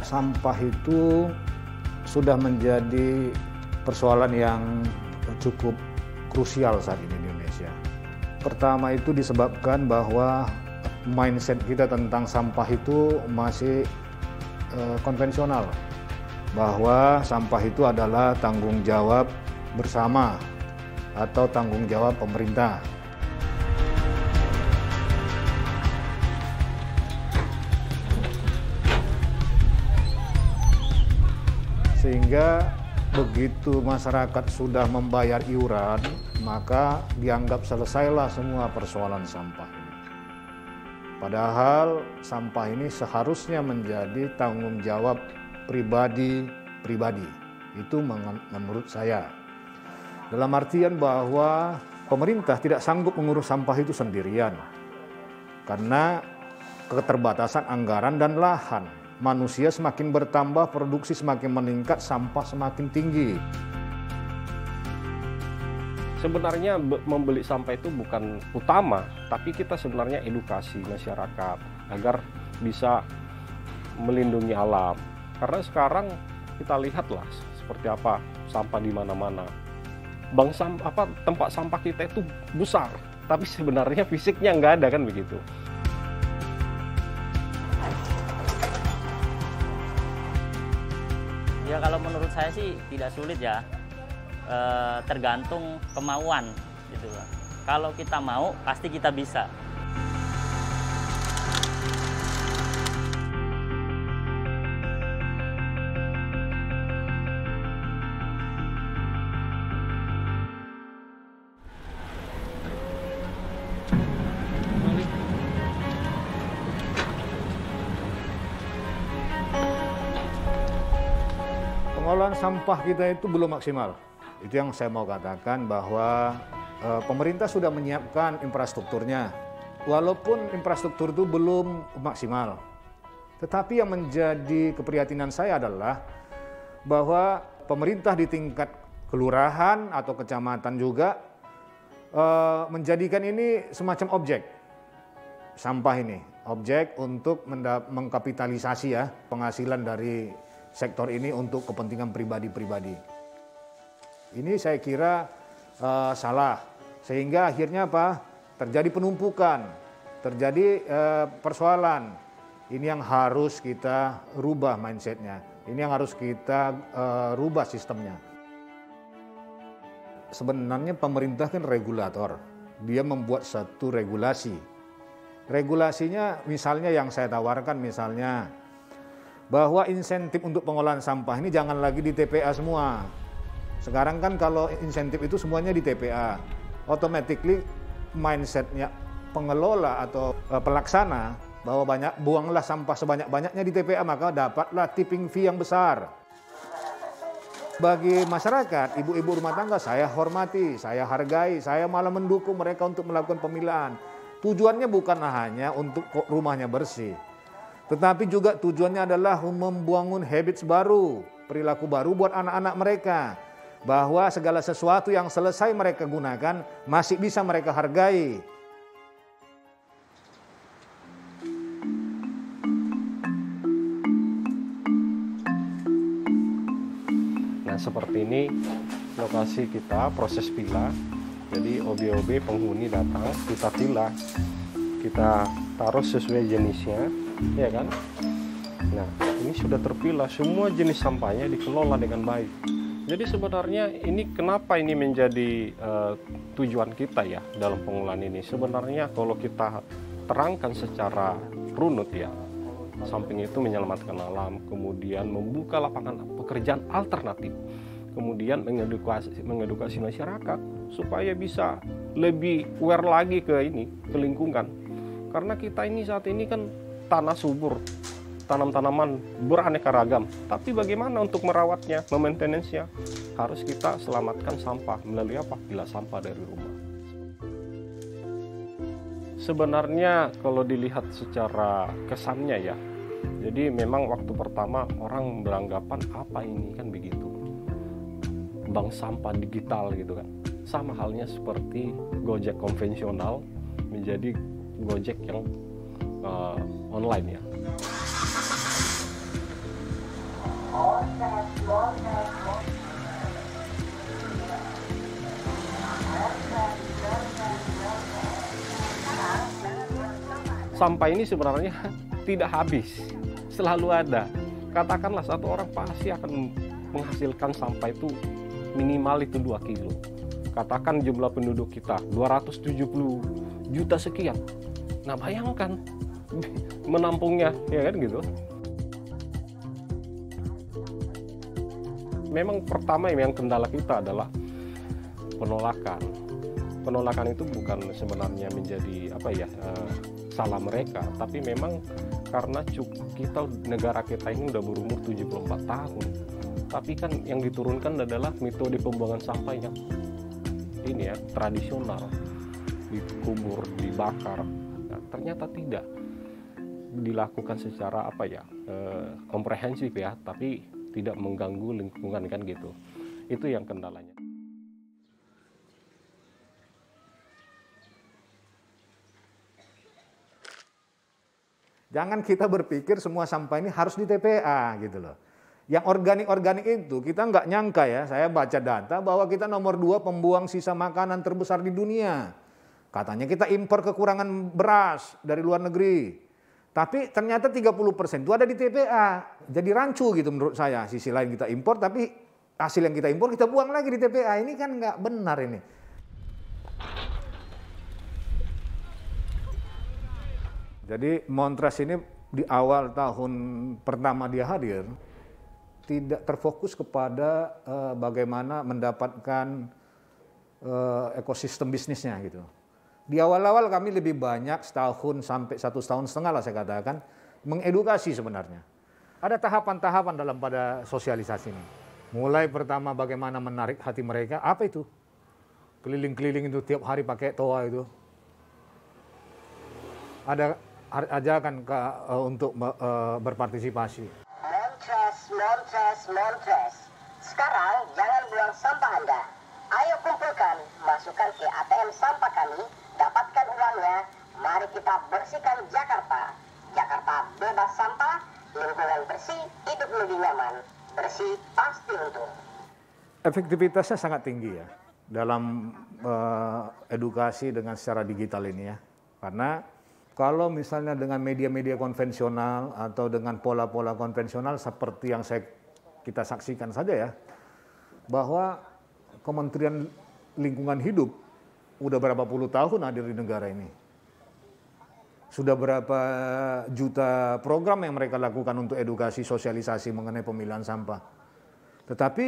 sampah itu sudah menjadi persoalan yang cukup krusial saat ini di Indonesia. Pertama itu disebabkan bahwa mindset kita tentang sampah itu masih konvensional, bahwa sampah itu adalah tanggung jawab bersama atau tanggung jawab pemerintah. Sehingga begitu masyarakat sudah membayar iuran, maka dianggap selesailah semua persoalan sampah ini. Padahal sampah ini seharusnya menjadi tanggung jawab pribadi. Itu menurut saya. Dalam artian bahwa pemerintah tidak sanggup mengurus sampah itu sendirian. Karena keterbatasan anggaran dan lahan. Manusia semakin bertambah, produksi semakin meningkat, sampah semakin tinggi. Sebenarnya membeli sampah itu bukan utama, tapi kita sebenarnya edukasi masyarakat agar bisa melindungi alam. Karena sekarang kita lihatlah seperti apa sampah di mana-mana. Tempat sampah kita itu besar, tapi sebenarnya fisiknya nggak ada, kan begitu. Ya kalau menurut saya sih tidak sulit ya, tergantung kemauan gitu. Kalau kita mau pasti kita bisa. Pengolahan sampah kita itu belum maksimal. Itu yang saya mau katakan, bahwa pemerintah sudah menyiapkan infrastrukturnya. Walaupun infrastruktur itu belum maksimal. Tetapi yang menjadi keprihatinan saya adalah bahwa pemerintah di tingkat kelurahan atau kecamatan juga menjadikan ini semacam objek. Sampah ini, objek untuk mengkapitalisasi ya penghasilan dari sektor ini untuk kepentingan pribadi-pribadi. Ini saya kira salah, sehingga akhirnya apa? Terjadi penumpukan, terjadi persoalan. Ini yang harus kita rubah mindsetnya, ini yang harus kita rubah sistemnya. Sebenarnya pemerintah kan regulator, dia membuat satu regulasi. Regulasinya misalnya yang saya tawarkan misalnya, bahwa insentif untuk pengolahan sampah ini jangan lagi di TPA semua. Sekarang kan kalau insentif itu semuanya di TPA, automatically mindsetnya pengelola atau pelaksana bahwa buanglah sampah sebanyak-banyaknya di TPA, maka dapatlah tipping fee yang besar. Bagi masyarakat, ibu-ibu rumah tangga saya hormati, saya hargai, saya malah mendukung mereka untuk melakukan pemilahan. Tujuannya bukan hanya untuk rumahnya bersih, tetapi juga tujuannya adalah membangun habits baru, perilaku baru buat anak-anak mereka. Bahwa segala sesuatu yang selesai mereka gunakan masih bisa mereka hargai. Nah seperti ini lokasi kita, proses pilah. Jadi OB-OB penghuni datang, kita pilah, kita taruh sesuai jenisnya, ya kan? Nah, ini sudah terpilah, semua jenis sampahnya dikelola dengan baik. Jadi sebenarnya ini kenapa ini menjadi tujuan kita ya dalam pengolahan ini. Sebenarnya kalau kita terangkan secara runut ya, samping itu menyelamatkan alam, kemudian membuka lapangan pekerjaan alternatif, kemudian mengedukasi masyarakat supaya bisa lebih aware lagi ke lingkungan. Karena kita ini saat ini kan tanah subur, tanam-tanaman beraneka ragam. Tapi bagaimana untuk merawatnya, memaintenance-nya? Harus kita selamatkan sampah melalui apa? Pilah sampah dari rumah. Sebenarnya kalau dilihat secara kesannya ya, jadi memang waktu pertama orang beranggapan apa ini, kan begitu. Bank sampah digital gitu kan. Sama halnya seperti Gojek konvensional menjadi Gojek yang online ya. Sampah ini sebenarnya tidak habis, selalu ada. Katakanlah satu orang pasti akan menghasilkan sampah itu minimal itu 2 kilo. Katakan jumlah penduduk kita 270 juta sekian. Nah bayangkan menampungnya, ya kan gitu. Memang pertama yang kendala kita adalah penolakan. Penolakan itu bukan sebenarnya menjadi salah mereka, tapi memang karena kita negara kita ini udah berumur 74 tahun. Tapi kan yang diturunkan adalah metode pembuangan sampah yang ini ya tradisional, dikubur, dibakar. Nah, ternyata tidak dilakukan secara komprehensif ya, tapi tidak mengganggu lingkungan kan gitu. Itu yang kendalanya. Jangan kita berpikir semua sampah ini harus di TPA gitu loh. Yang organik-organik itu kita nggak nyangka ya, saya baca data bahwa kita nomor 2 pembuang sisa makanan terbesar di dunia. Katanya kita impor kekurangan beras dari luar negeri. Tapi ternyata 30% itu ada di TPA. Jadi rancu gitu menurut saya. Sisi lain kita impor tapi hasil yang kita impor kita buang lagi di TPA. Ini kan nggak benar ini. Jadi Montress ini di awal tahun pertama dia hadir, tidak terfokus kepada bagaimana mendapatkan ekosistem bisnisnya gitu. Di awal-awal kami lebih banyak setahun sampai 1,5 tahun lah saya katakan, mengedukasi sebenarnya. Ada tahapan-tahapan dalam pada sosialisasi ini. Mulai pertama bagaimana menarik hati mereka, apa itu? Keliling-keliling itu tiap hari pakai toa itu. Ada ajakan untuk berpartisipasi. Montress. Sekarang jangan buang sampah Anda. Ayo kumpulkan, masukkan ke ATM sampah kami, dapatkan uangnya. Mari kita bersihkan Jakarta. Jakarta bebas sampah, lingkungan bersih, hidup lebih nyaman. Bersih pasti untung. Efektivitasnya sangat tinggi ya dalam edukasi dengan secara digital ini ya. Karena kalau misalnya dengan media-media konvensional atau dengan pola-pola konvensional seperti yang kita saksikan saja ya, bahwa Kementerian Lingkungan Hidup udah berapa puluh tahun hadir di negara ini. Sudah berapa juta program yang mereka lakukan untuk edukasi sosialisasi mengenai pemilahan sampah. Tetapi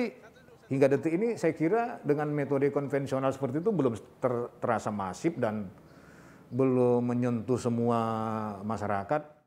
hingga detik ini saya kira dengan metode konvensional seperti itu belum terasa masif dan belum menyentuh semua masyarakat.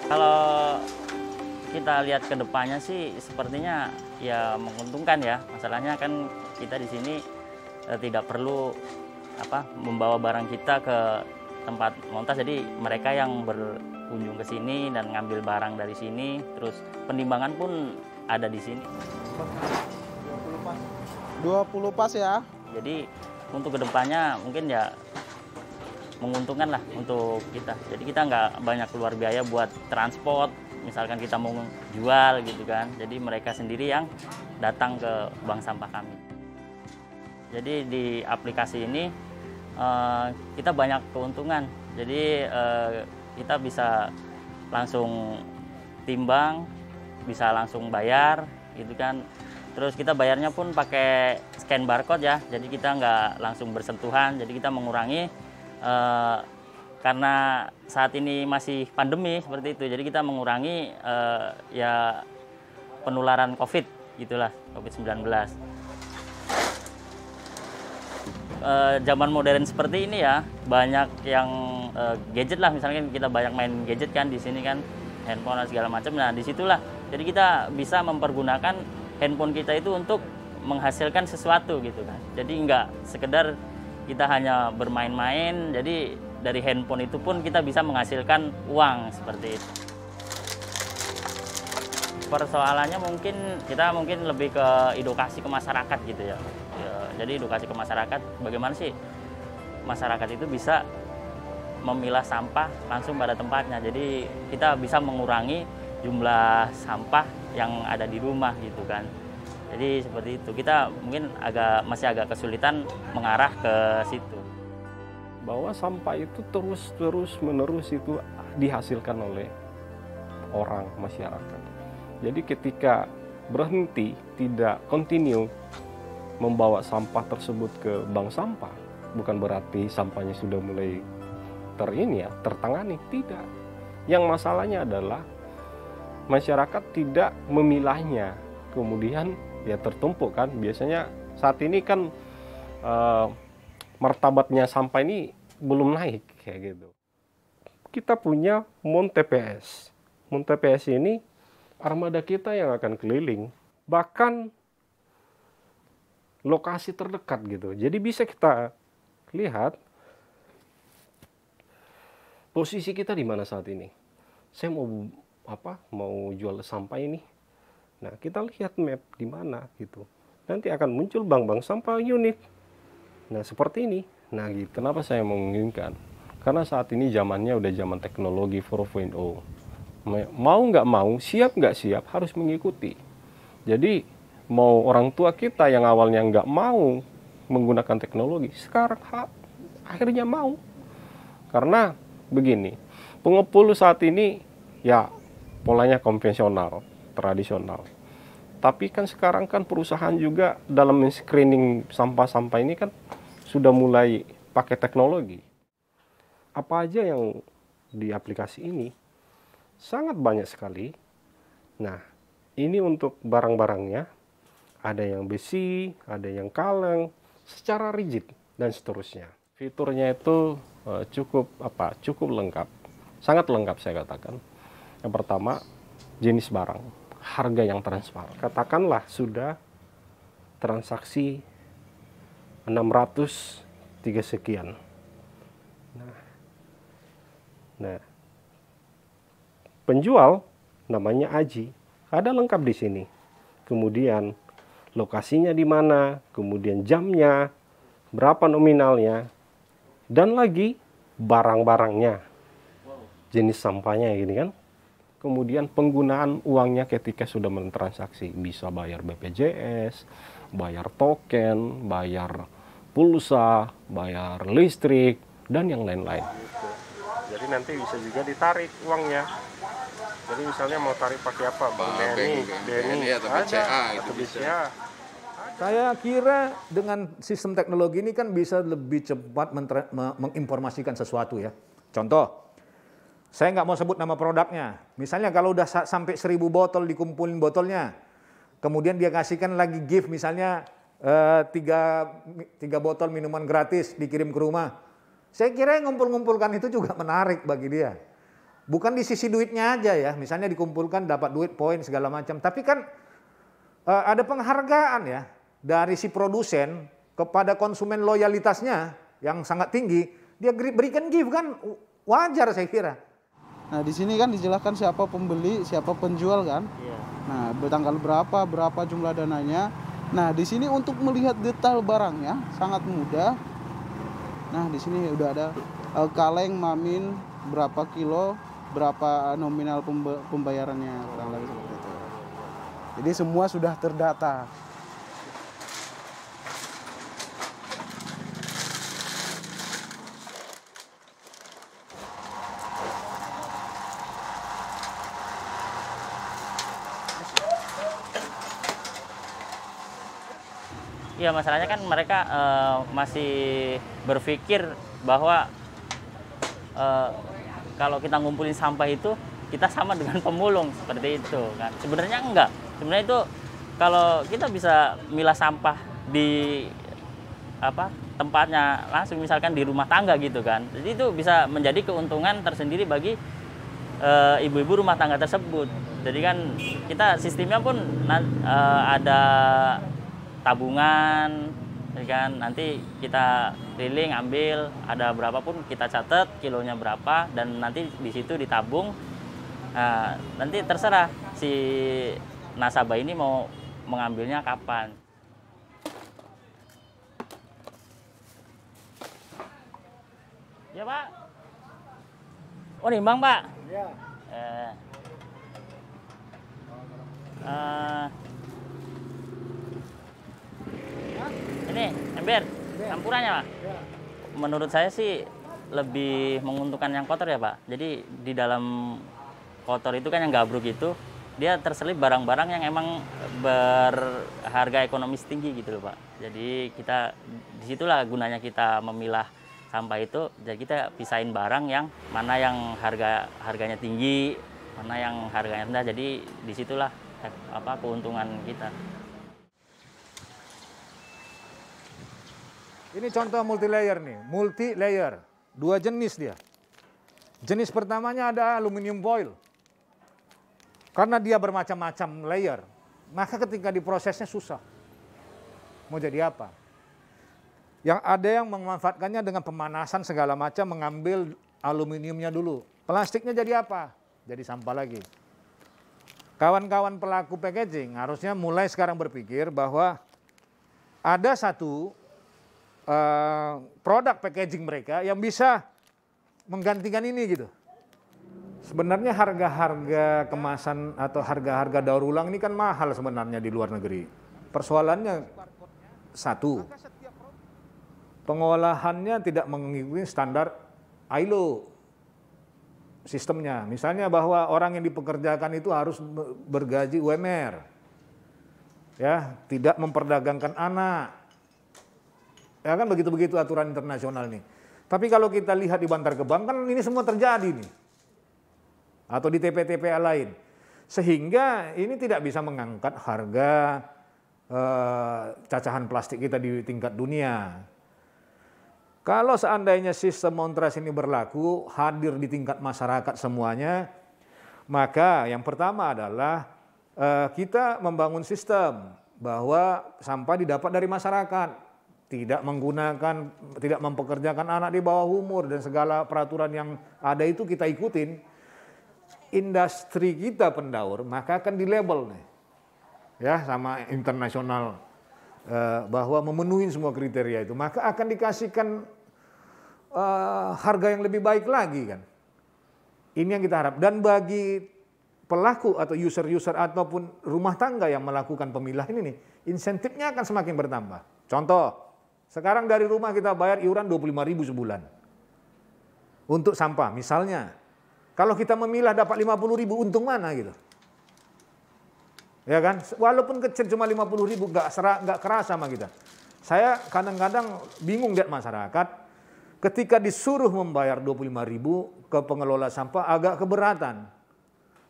Kalau kita lihat ke depannya sih sepertinya ya menguntungkan ya. Masalahnya kan kita di sini tidak perlu membawa barang kita ke tempat montas, jadi mereka yang berkunjung ke sini dan ngambil barang dari sini, terus penimbangan pun ada di sini. 20 pas ya. Jadi untuk kedepannya mungkin ya menguntungkan lah untuk kita. Jadi kita nggak banyak keluar biaya buat transport. Misalkan kita mau jual gitu kan, jadi mereka sendiri yang datang ke bank sampah kami. Jadi di aplikasi ini kita banyak keuntungan. Jadi kita bisa langsung timbang, bisa langsung bayar gitu kan. Terus kita bayarnya pun pakai scan barcode ya, jadi kita nggak langsung bersentuhan. Jadi kita mengurangi karena saat ini masih pandemi seperti itu, jadi kita mengurangi ya penularan COVID gitulah, COVID-19. Zaman modern seperti ini ya, banyak yang gadget lah, misalnya kita banyak main gadget kan di sini kan, handphone dan segala macam. Nah disitulah, jadi kita bisa mempergunakan handphone kita itu untuk menghasilkan sesuatu gitu kan. Jadi nggak sekedar kita hanya bermain-main, jadi dari handphone itu pun kita bisa menghasilkan uang seperti itu. Persoalannya mungkin lebih ke edukasi ke masyarakat gitu ya. Jadi edukasi ke masyarakat, bagaimana sih masyarakat itu bisa memilah sampah langsung pada tempatnya. Jadi kita bisa mengurangi jumlah sampah yang ada di rumah gitu kan. Jadi seperti itu. Kita mungkin masih agak kesulitan mengarah ke situ. Bahwa sampah itu terus menerus itu dihasilkan oleh orang, masyarakat. Jadi ketika berhenti, tidak continue membawa sampah tersebut ke bank sampah, bukan berarti sampahnya sudah mulai tertangani, tidak. Yang masalahnya adalah masyarakat tidak memilahnya, kemudian ya tertumpuk kan. Biasanya saat ini kan martabatnya sampah ini belum naik kayak gitu. Kita punya Mon TPS. Mon TPS ini armada kita yang akan keliling, bahkan lokasi terdekat gitu. Jadi bisa kita lihat posisi kita di mana saat ini. Saya mau jual sampah ini. Nah, kita lihat map di mana gitu. Nanti akan muncul bank-bank sampah unit. Nah, seperti ini. Nah, gitu. Kenapa saya menginginkan? Karena saat ini zamannya udah zaman teknologi 4.0. Mau nggak mau, siap nggak siap, harus mengikuti. Jadi, mau orang tua kita yang awalnya nggak mau menggunakan teknologi, sekarang akhirnya mau. Karena begini, pengepul saat ini ya polanya konvensional, tradisional. Tapi kan sekarang kan perusahaan juga dalam screening sampah-sampah ini kan sudah mulai pakai teknologi. Apa aja yang di aplikasi ini? Sangat banyak sekali. Nah, ini untuk barang-barangnya. Ada yang besi, ada yang kaleng, secara rigid, dan seterusnya. Fiturnya itu cukup lengkap. Sangat lengkap saya katakan. Yang pertama, jenis barang. Harga yang transparan. Katakanlah sudah transaksi 603 sekian. Nah, penjual namanya Aji, ada lengkap di sini. Kemudian lokasinya di mana, kemudian jamnya, berapa nominalnya, dan lagi barang-barangnya, jenis sampahnya gini kan. Kemudian penggunaan uangnya ketika sudah mentransaksi, bisa bayar BPJS, bayar token, bayar pulsa, bayar listrik, dan yang lain-lain. Jadi nanti bisa juga ditarik uangnya. Jadi misalnya mau tarik pakai apa? BNI atau BCA. Saya kira dengan sistem teknologi ini kan bisa lebih cepat menginformasikan sesuatu ya. Contoh, saya nggak mau sebut nama produknya. Misalnya kalau udah sampai 1000 botol dikumpulin botolnya, kemudian dia kasihkan lagi gift misalnya 3 botol minuman gratis dikirim ke rumah. Saya kira yang ngumpul-ngumpulkan itu juga menarik bagi dia. Bukan di sisi duitnya aja ya, misalnya dikumpulkan dapat duit, poin segala macam. Tapi kan ada penghargaan ya dari si produsen kepada konsumen loyalitasnya yang sangat tinggi. Dia berikan gift kan wajar saya kira. Nah, di sini kan dijelaskan siapa pembeli, siapa penjual kan. Iya. Nah, bertanggal berapa jumlah dananya. Nah, di sini untuk melihat detail barangnya sangat mudah. Nah, di sini udah ada kaleng, mamin, berapa kilo, berapa nominal pembayarannya, kurang lebih seperti itu. Jadi semua sudah terdata. Ya masalahnya kan mereka masih berpikir bahwa kalau kita ngumpulin sampah itu kita sama dengan pemulung seperti itu kan. Sebenarnya enggak. Sebenarnya itu kalau kita bisa milah sampah di tempatnya langsung misalkan di rumah tangga gitu kan. Jadi itu bisa menjadi keuntungan tersendiri bagi ibu-ibu rumah tangga tersebut. Jadi kan kita sistemnya pun ada tabungan ya kan. Nanti kita keliling ambil, ada berapapun kita catat kilonya berapa, dan nanti di situ ditabung. Nah, nanti terserah si nasabah ini mau mengambilnya kapan. Ya Pak. Oh nimbang Pak. Ya. Ini ember campurannya Pak. Menurut saya sih lebih menguntungkan yang kotor ya Pak. Jadi di dalam kotor itu kan yang gabruk itu, dia terselip barang-barang yang emang berharga ekonomis tinggi gitu loh Pak. Jadi kita disitulah gunanya kita memilah sampah itu. Jadi kita pisahin barang yang mana yang harganya tinggi, mana yang harganya rendah. Jadi disitulah keuntungan kita. Ini contoh multi layer nih, multi layer, 2 jenis dia. Jenis pertamanya ada aluminium foil. Karena dia bermacam-macam layer, maka ketika diprosesnya susah. Mau jadi apa? Yang ada yang memanfaatkannya dengan pemanasan segala macam, mengambil aluminiumnya dulu. Plastiknya jadi apa? Jadi sampah lagi. Kawan-kawan pelaku packaging harusnya mulai sekarang berpikir bahwa ada satu produk packaging mereka yang bisa menggantikan ini gitu. Sebenarnya harga-harga kemasan atau harga-harga daur ulang ini kan mahal sebenarnya di luar negeri. Persoalannya satu, pengolahannya tidak mengikuti standar ILO sistemnya. Misalnya bahwa orang yang dipekerjakan itu harus bergaji UMR, ya, tidak memperdagangkan anak. Ya kan begitu-begitu aturan internasional nih. Tapi kalau kita lihat di Bantar Gebang kan ini semua terjadi nih. Atau di TPA lain. Sehingga ini tidak bisa mengangkat harga cacahan plastik kita di tingkat dunia. Kalau seandainya sistem Montrach ini berlaku, hadir di tingkat masyarakat semuanya, maka yang pertama adalah kita membangun sistem bahwa sampah didapat dari masyarakat. Tidak mempekerjakan anak di bawah umur dan segala peraturan yang ada itu kita ikutin. Industri kita pendaur maka akan dilabel nih, ya, sama internasional bahwa memenuhi semua kriteria itu, maka akan dikasihkan harga yang lebih baik lagi kan. Ini yang kita harap. Dan bagi pelaku atau user-user ataupun rumah tangga yang melakukan pemilahan ini nih, insentifnya akan semakin bertambah. Contoh, sekarang dari rumah kita bayar iuran 25.000 sebulan untuk sampah misalnya. Kalau kita memilah dapat 50.000, untung mana gitu? Ya kan? Walaupun kecil cuma 50.000 nggak kerasa sama kita. Saya kadang-kadang bingung lihat masyarakat ketika disuruh membayar 25.000 ke pengelola sampah agak keberatan.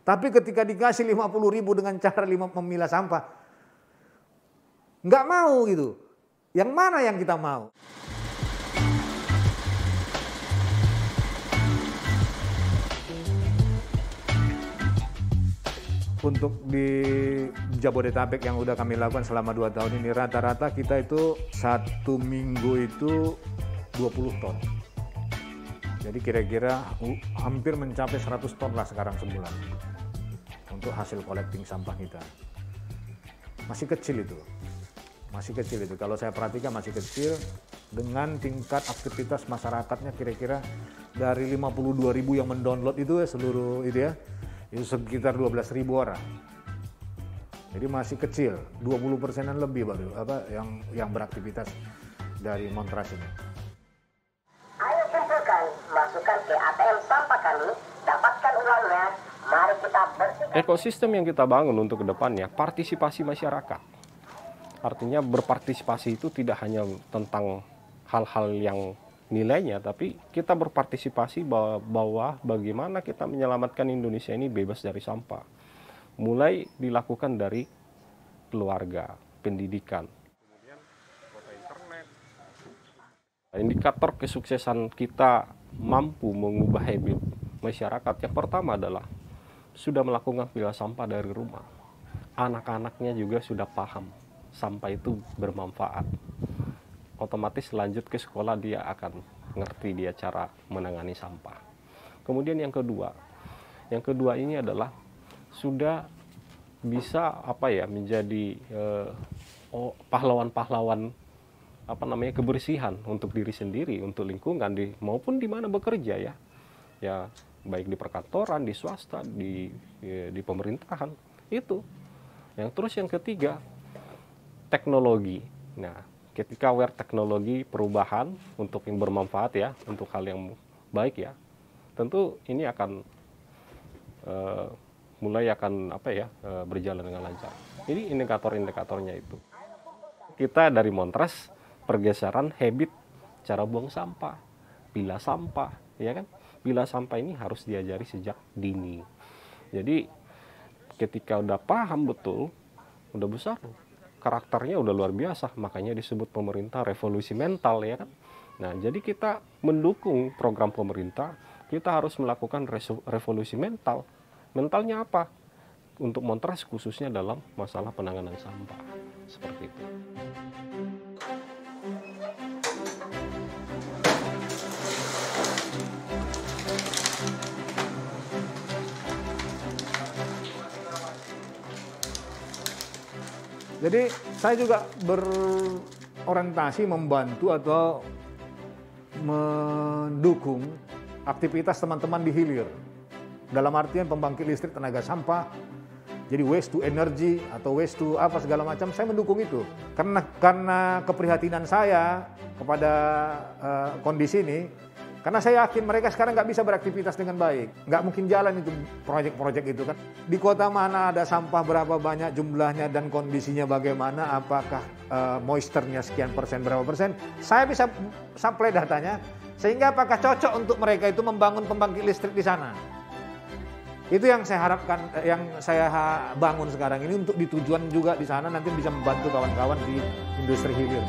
Tapi ketika dikasih 50.000 dengan cara memilah sampah, nggak mau gitu. Yang mana yang kita mau? Untuk di Jabodetabek yang udah kami lakukan selama 2 tahun ini, rata-rata kita itu 1 minggu itu 20 ton. Jadi kira-kira hampir mencapai 100 ton lah sekarang sebulan untuk hasil collecting sampah kita. Masih kecil itu. Masih kecil itu. Kalau saya perhatikan masih kecil dengan tingkat aktivitas masyarakatnya kira-kira dari 52.000 yang mendownload itu ya, seluruh itu ya. Itu sekitar 12.000 orang. Jadi masih kecil, 20%-an lebih baru yang beraktivitas dari Montrach ini. Ayo kumpulkan, masukkan ke ATM sampah kami, dapatkan uangnya, mari kita bersihkan. Ekosistem yang kita bangun untuk kedepannya, partisipasi masyarakat. Artinya berpartisipasi itu tidak hanya tentang hal-hal yang nilainya, tapi kita berpartisipasi bahwa bagaimana kita menyelamatkan Indonesia ini bebas dari sampah. Mulai dilakukan dari keluarga, pendidikan. Kemudian kota internet. Indikator kesuksesan kita mampu mengubah habit masyarakat yang pertama adalah sudah melakukan pilah sampah dari rumah. Anak-anaknya juga sudah paham sampah itu bermanfaat. otomatis lanjut ke sekolah dia akan ngerti dia cara menangani sampah. Kemudian yang kedua ini adalah sudah bisa menjadi pahlawan-pahlawan kebersihan untuk diri sendiri, untuk lingkungan maupun di mana bekerja ya baik di perkantoran, di swasta, di pemerintahan itu. Yang ketiga, teknologi. Nah, ketika aware teknologi perubahan untuk yang bermanfaat ya, untuk hal yang baik ya, tentu ini akan mulai berjalan dengan lancar. Ini indikator-indikatornya itu. Kita dari Montres pergeseran habit cara buang sampah, pilah sampah, ya kan? Pilah sampah ini harus diajari sejak dini. Jadi ketika udah paham betul, udah besar, karakternya udah luar biasa, makanya disebut pemerintah revolusi mental, ya kan? Nah, jadi kita mendukung program pemerintah, kita harus melakukan revolusi mental. Mentalnya apa? Untuk Montres khususnya dalam masalah penanganan sampah. Seperti itu. Jadi saya juga berorientasi membantu atau mendukung aktivitas teman-teman di hilir. Dalam artian pembangkit listrik tenaga sampah, jadi waste to energy atau waste to apa segala macam, saya mendukung itu. Karena keprihatinan saya kepada kondisi ini, karena saya yakin mereka sekarang nggak bisa beraktivitas dengan baik. Nggak mungkin jalan itu proyek-proyek itu kan. Di kota mana ada sampah berapa banyak jumlahnya dan kondisinya bagaimana, apakah moisture-nya sekian persen, berapa persen. Saya bisa supply datanya, sehingga apakah cocok untuk mereka itu membangun pembangkit listrik di sana. Itu yang saya harapkan, yang saya bangun sekarang ini untuk ditujuan juga di sana nanti bisa membantu kawan-kawan di industri hilir.